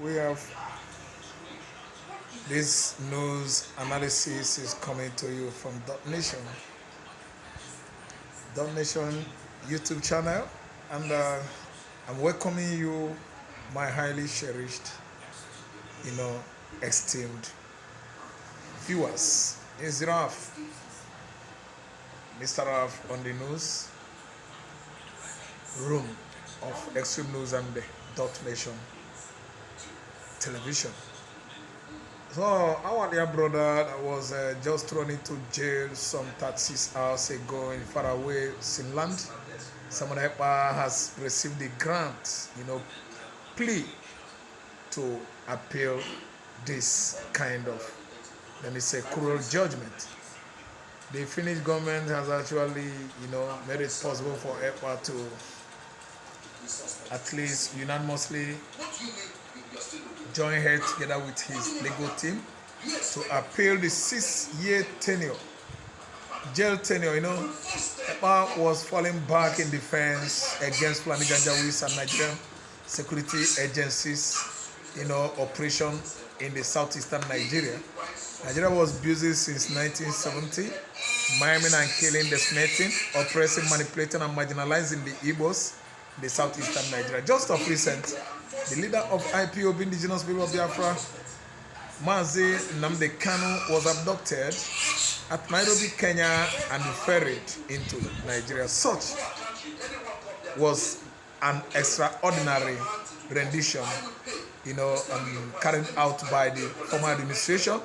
We have this news analysis is coming to you from .Nation YouTube channel, and I'm welcoming you, my highly cherished, esteemed viewers. It's Raf, Mr. Raf on the news room of Extreme News and the .Nation television. So our dear brother that was just thrown into jail some 36 hours ago in faraway Finland, Simon has received the grant, plea to appeal this kind of, cruel judgment. The Finnish government has actually, made it possible for EKPA to at least unanimously join head together with his legal team to appeal the 6-year jail tenure. EKPA was falling back in defense against Fulani Janjaweeds and Nigerian security agencies, operation in the southeastern Nigeria. Nigeria was busy since 1970, maiming and killing, decimating, oppressing, manipulating, and marginalizing the Igbos in the southeastern Nigeria. Just of recent, the leader of IPOB, Indigenous People of Biafra, Mazi Nnamdi Kanu, was abducted at Nairobi, Kenya, and ferried into Nigeria. Such was an extraordinary rendition, carried out by the former administration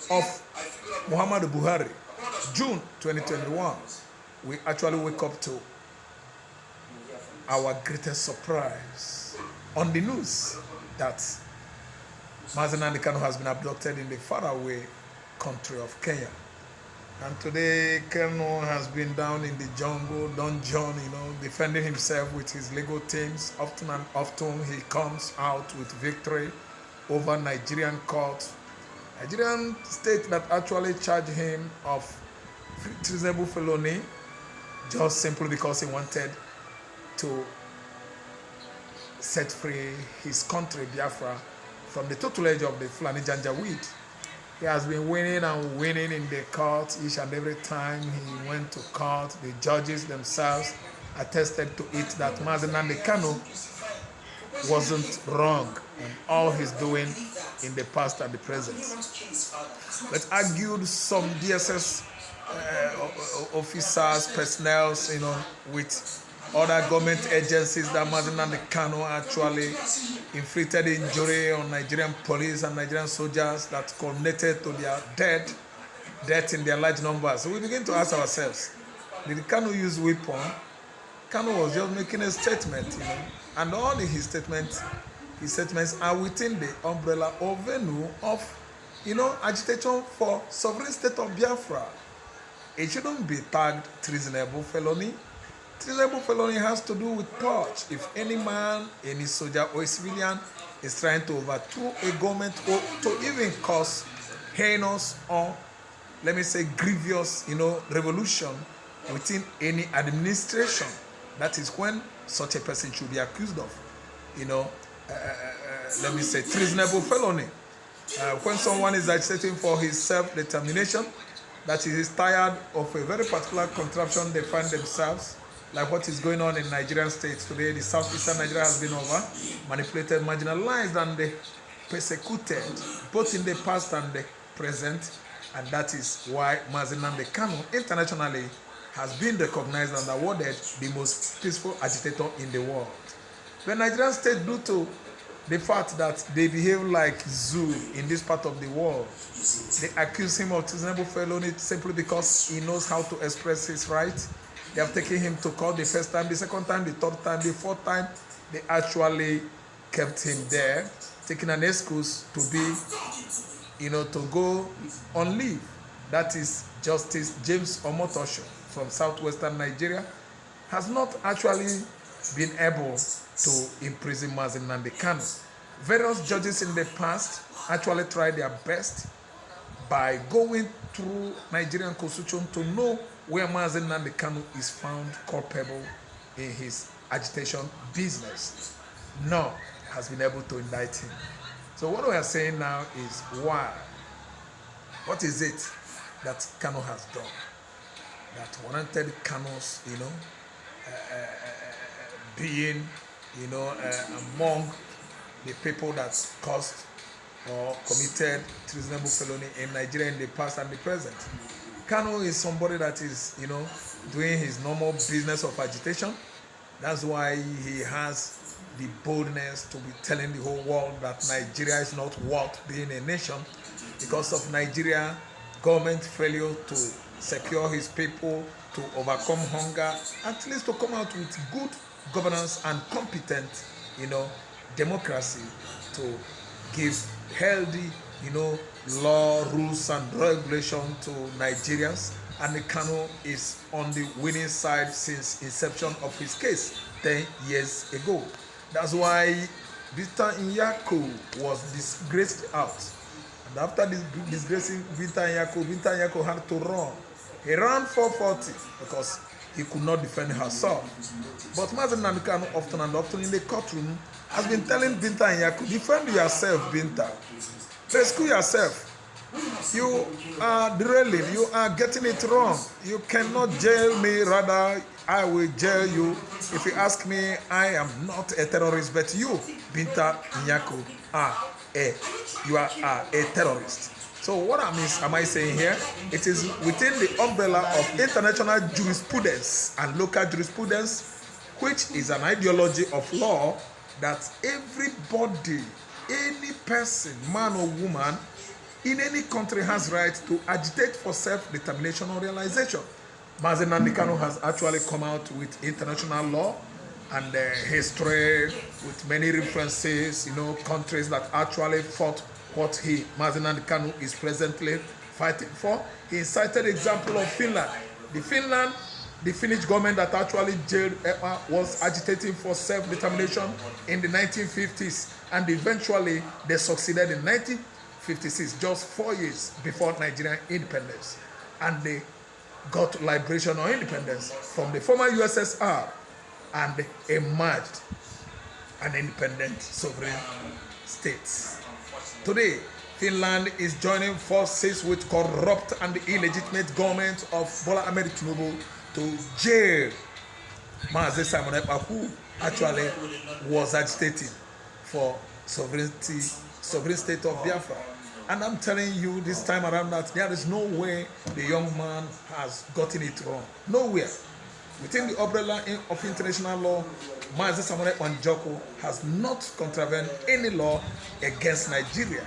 of Muhammadu Buhari. June 2021, we actually wake up to our greatest surprise on the news that Mazi Nnamdi Kanu has been abducted in the faraway country of Kenya. And today, Kanu has been down in the jungle, dungeon, defending himself with his legal teams. Often and often, he comes out with victory over Nigerian courts. Nigerian state that actually charged him of treasonable felony just simply because he wanted to set free his country, Biafra, from the tutelage of the Fulani Janjaweed. He has been winning and winning in the court each and every time he went to court. The judges themselves attested to it that Mazi Nnamdi Kanu wasn't wrong in all he's doing in the past and the present. But argued some DSS officers, personnel, with other government agencies that Mazi Nnamdi Kanu actually inflicted injury on Nigerian police and Nigerian soldiers that culminated to their death in their large numbers. So we begin to ask ourselves, did Kanu use weapon? Kanu was just making a statement, and all his statements are within the umbrella or venue of, agitation for sovereign state of Biafra. It shouldn't be tagged treasonable felony. Treasonable felony has to do with purge. If any man, any soldier or a civilian is trying to overthrow a government or to even cause heinous or, grievous, revolution within any administration, that is when such a person should be accused of, treasonable felony. When someone is agitating for his self-determination, that he is tired of a very particular contraption they find themselves, like what is going on in Nigerian states today. The southeastern Nigeria has been manipulated, marginalized, and persecuted, both in the past and the present. And that is why Mazi Nnamdi Kanu internationally has been recognized and awarded the most peaceful agitator in the world. The Nigerian state, due to the fact that they behave like zoo in this part of the world, they accuse him of treasonable felony simply because he knows how to express his rights. They have taken him to court the first time, the second time, the third time, the fourth time. They actually kept him there, taking an excuse to be, to go on leave. That is Justice James Omotosho from southwestern Nigeria has not actually been able to imprison Mazi Nnamdi Kanu. Various judges in the past actually tried their best by going through Nigerian constitution to know where Mazi Nnamdi Kanu is found culpable in his agitation business. None has been able to indict him. So what we are saying now is why? What is it that Kanu has done that warranted Kanu's, being, among the people that caused or committed treasonable felony in Nigeria in the past and the present? Kanu is somebody that is, doing his normal business of agitation. That's why he has the boldness to be telling the whole world that Nigeria is not worth being a nation because of Nigeria government failure to secure his people, to overcome hunger, at least to come out with good governance and competent, democracy to give healthy, law, rules and regulation to Nigerians. And the Kanu is on the winning side since inception of his case 10 years ago. That's why Binta Nyako was disgraced out. And after this disgracing Binta Nyako had to run. He ran for 40 because he could not defend herself. But Mazen Kanu often and often in the courtroom has been telling Binta Nyako, defend yourself, Binta. Rescue yourself. You are derailing. You are getting it wrong. You cannot jail me. Rather, I will jail you. If you ask me, I am not a terrorist, but you, Binta Nyako, you are a terrorist. So what am I saying here? It is within the umbrella of international jurisprudence and local jurisprudence, which is an ideology of law that everybody, any person, man or woman, in any country has right to agitate for self-determination or realization. Mazen Kanu has actually come out with international law and history with many references, countries that actually fought what Mazen Kanu is presently fighting for. He cited the example of Finland. The Finnish government that actually jailed EKPA was agitating for self-determination in the 1950s, and eventually they succeeded in 1956, just 4 years before Nigerian independence, and they got liberation or independence from the former USSR and emerged an independent sovereign state. Today, Finland is joining forces with corrupt and illegitimate government of Bola Ahmed Tinubu to jail Mazen Simon Ekpa, who actually was agitating for sovereign state of Biafra. And I'm telling you this time around that there is no way the young man has gotten it wrong. Nowhere. Within the umbrella of international law, Mazen Simon Ekpa has not contravened any law against Nigeria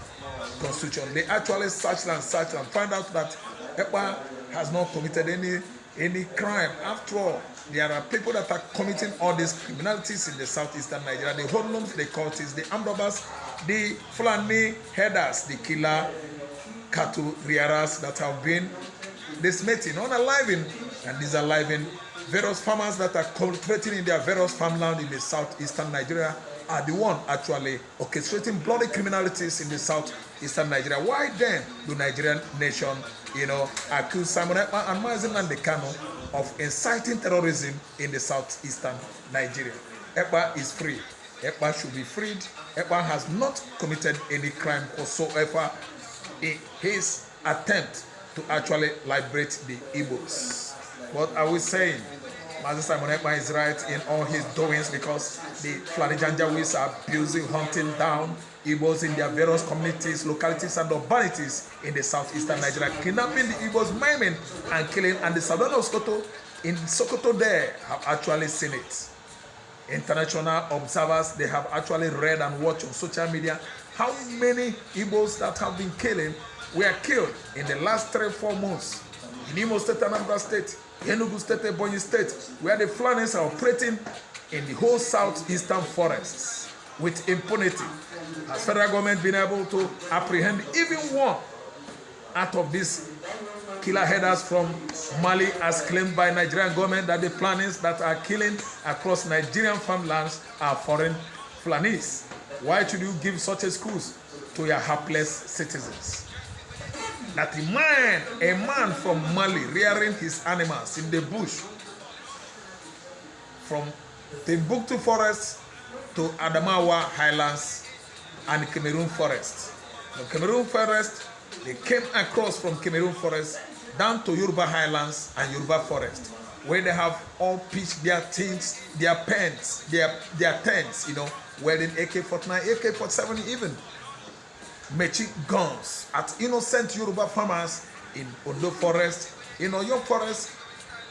constitution. They actually searched and found out that Ekpa has not committed any crime. After all, there are people that are committing all these criminalities in the southeastern Nigeria: the hoodlums, the cultists, the armed robbers, the Fulani headers, the killer cattle rearers that have been decimating, unaliving, and disaliving various farmers that are cultivating in their various farmland in the southeastern Nigeria are the one actually orchestrating bloody criminalities in the southeastern Nigeria. Why then do Nigerian nation, accuse Simon Ekpa and Mazen Kanu of inciting terrorism in the southeastern Nigeria? Ekpa is free. Ekpa should be freed. Ekpa has not committed any crime whatsoever in his attempt to actually liberate the Igbos. What are we saying? Mazen Simon Ekpa is right in all his doings because the Fulani Janjaweeds are abusing, hunting down Igbos in their various communities, localities, and urbanities in the southeastern Nigeria, kidnapping the Igbos, maiming and killing. And the Southern of Sokoto, in Sokoto, there have actually seen it. International observers, they have actually read and watched on social media how many Igbos that have been killing were killed in the last 3-4 months in Imo State, Anambra State, Enugu State, Ebonyi State, where the Fulanis are operating in the whole southeastern forests with impunity. Has federal government been able to apprehend even one out of these killer headers from Mali, as claimed by Nigerian government that the Fulanis that are killing across Nigerian farmlands are foreign Fulanis? Why should you give such excuse to your hapless citizens? That a man from Mali rearing his animals in the bush from Timbuktu forest to Adamawa Highlands and Cameroon Forest. From Cameroon Forest, they came across from Cameroon Forest down to Yoruba Highlands and Yoruba Forest, where they have all pitched their tents, their pens, their tents, you know, wearing AK-49, AK-47 even, machine guns at innocent Yoruba farmers in Ondo Forest, in Oyo Forest,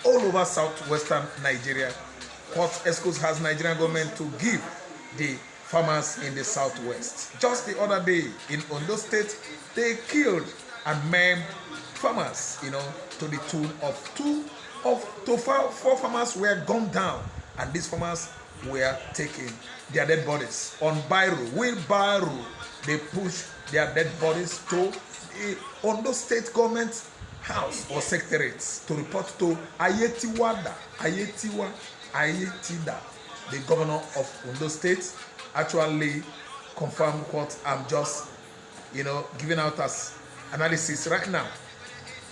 all over southwestern Nigeria. What ESCOs has Nigerian government to give the farmers in the southwest. Just the other day in Ondo State, they killed and maimed farmers, you know, to the tune of four farmers were gunned down, and these farmers were taking their dead bodies on wheelbarrow. They push their dead bodies to the Ondo State government house or secretariat to report to Ayetida, the governor of Ondo State. Actually confirmed what I'm just, you know, giving out as analysis right now.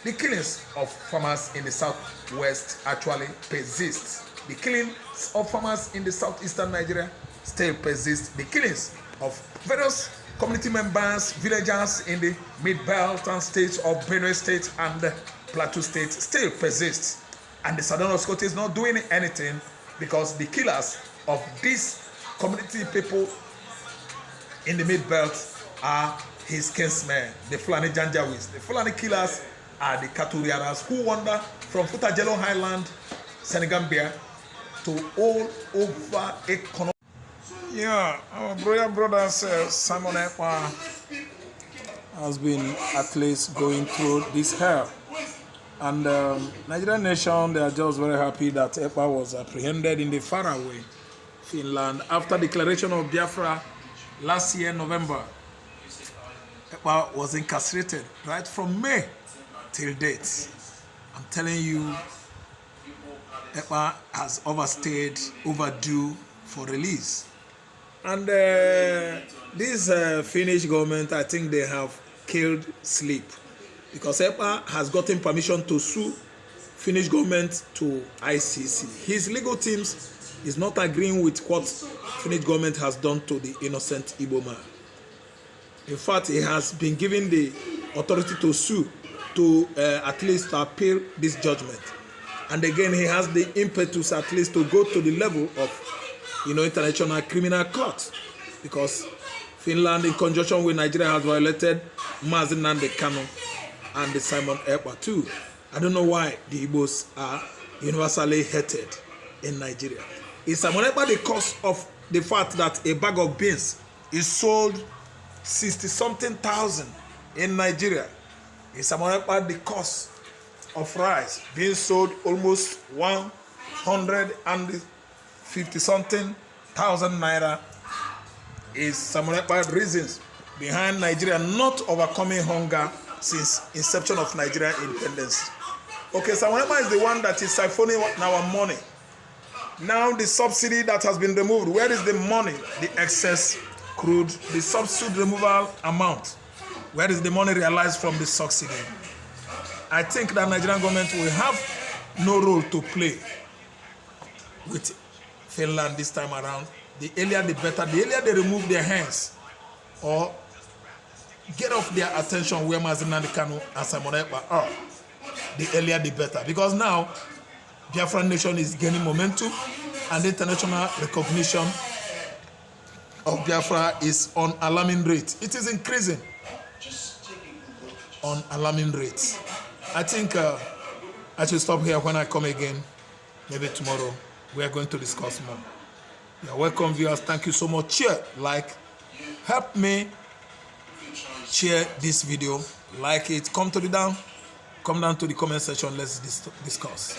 The killings of farmers in the southwest actually persist. The killings of farmers in the southeastern Nigeria still persist. The killings of various community members, villagers in the mid-belt and states of Benue State and Plateau State still persist. And the Southern Oscote is not doing anything because the killers of these community people in the mid-belt are his kinsmen, the Fulani Janjawis. The Fulani killers are the Katurianas who wander from Futajelo Highland, Senegambia, to all over economic. Yeah, our brother Simon EKPA has been at least going through this hell. And Nigerian nation, they are just very happy that EKPA was apprehended in the faraway Finland after declaration of BIAFRA last year, November. EKPA was incarcerated right from May till date. I'm telling you, EKPA has overdue for release. And this Finnish government, I think they have killed sleep, because EKPA has gotten permission to sue Finnish government to ICC. His legal teams is not agreeing with what Finnish government has done to the innocent Igbo man. In fact, he has been given the authority to sue, to at least appeal this judgment. And again, he has the impetus at least to go to the level of, you know, International Criminal Court, because Finland, in conjunction with Nigeria, has violated Mazi Nnamdi Kanu and the Simon EKPA too. I don't know why the Igbos are universally hated in Nigeria. Is Simon EKPA the cause of the fact that a bag of beans is sold 60-something thousand in Nigeria? Is Simon EKPA the cause of rice being sold almost 150-something thousand naira? Is Simon EKPA reasons behind Nigeria not overcoming hunger since inception of Nigeria independence? Okay, Simon EKPA is the one that is siphoning our money. Now the subsidy that has been removed, where is the money? The excess crude, the subsidy removal amount. Where is the money realized from the subsidy? I think that Nigerian government will have no role to play with Finland this time around. The earlier the better. The earlier they remove their hands or get off their attention where Mazi Nnamdi Kanu and Simon EKPA are, the earlier the better. Because now Biafra nation is gaining momentum and the international recognition of Biafra is on alarming rate. It is increasing on alarming rates. I think I should stop here. When I come again, maybe tomorrow, we are going to discuss more. You're welcome, viewers. Thank you so much. Share, like, help me share this video, like it. Come down to the comment section. Let's discuss.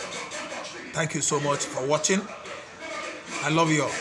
Thank you so much for watching. I love you all.